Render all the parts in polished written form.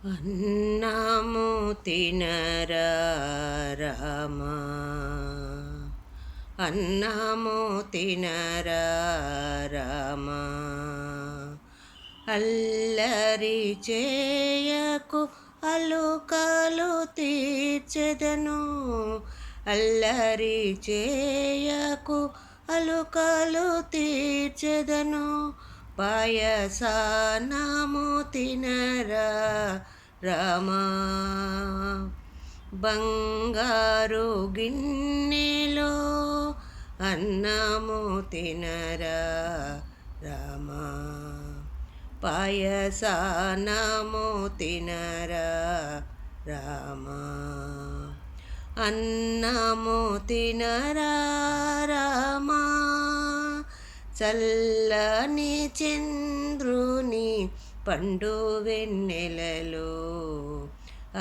అన్నము తినరా రామా, అన్నము తినరా రామా, అల్లరి చేయకు అలుకలు తీర్చెదను, అల్లరి చేయకు అలుకలు తీర్చెదను, పాయసాన్నము తినరా రామా, బంగారు గిన్నెలో అన్నము తినరా రామా, పాయసాన్నము తినరా రామా, అన్నము తినరా రామా, చల్లని చంద్రుని పండు వెన్నెలలో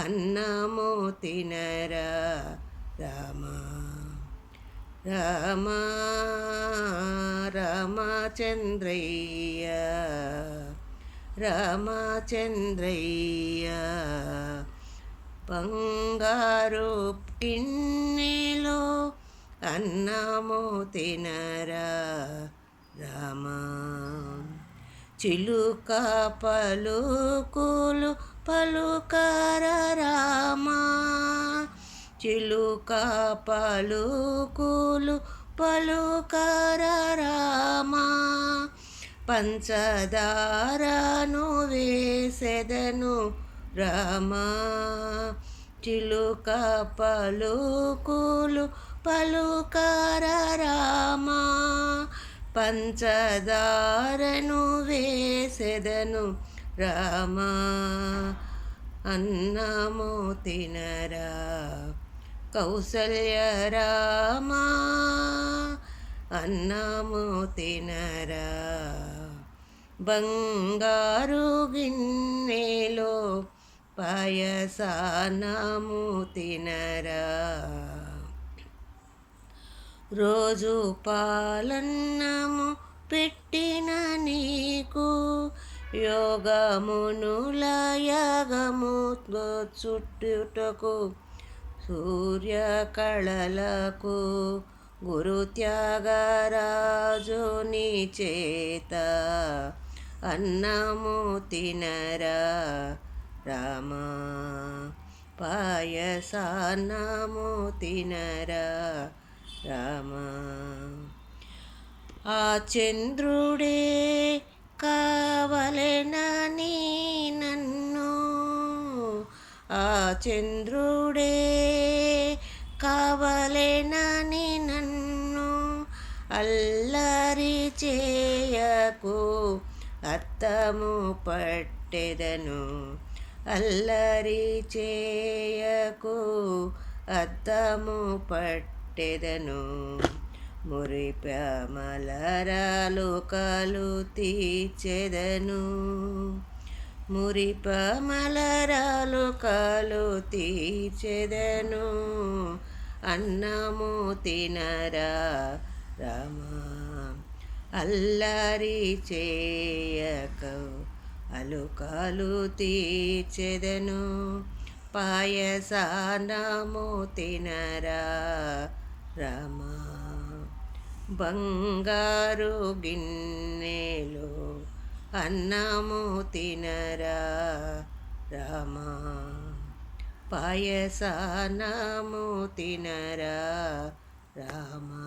అన్నము తినరా రామా, రామా రామచంద్రయ్య, రామచంద్రయ్య, బంగారు గిన్నెలో అన్నము తినరా రామా, చిలుక పలుకులు పలుకర రామా, చిలుక పలుకులు పలుకర రామా, పంచదారను వేసెదను రామా, చిలుక పలుకులు పలుకర రామా, పంచదారను వేసెదను రామా, అన్నము తినరా కౌసల్య రామా, అన్నము తినరా, బంగారు గిన్నెలో పాయసాన్నము తినరా, రోజు పాలన్నము పెట్టిన నీకు యోగమునుల యాగము చుట్టుటకు సూర్యకళలకు గురు త్యాగరాజుని చేత అన్నము తినరా రామా, పాయసాన్నము తినరా రామా, ఆ చంద్రుడే కావలెనని నన్ను, ఆ చంద్రుడే కావలెనని నన్ను అల్లరి చేయకు అత్తము పట్టెదను, అల్లరి చేయకు అత్తము పట్టెదను, మురిపమలరాలు కలు తీర్చెదను, మురిపమలరాలు కలు తీర్చెదను, అన్నము తినరా రామా, అల్లరి చేయకు అలుకలు తీర్చెదను, పాయసాన్నము తినరా రామా, బంగారు గిన్నెలో అన్నము తినరా రామా, పాయసాన్నము తినరా రామా.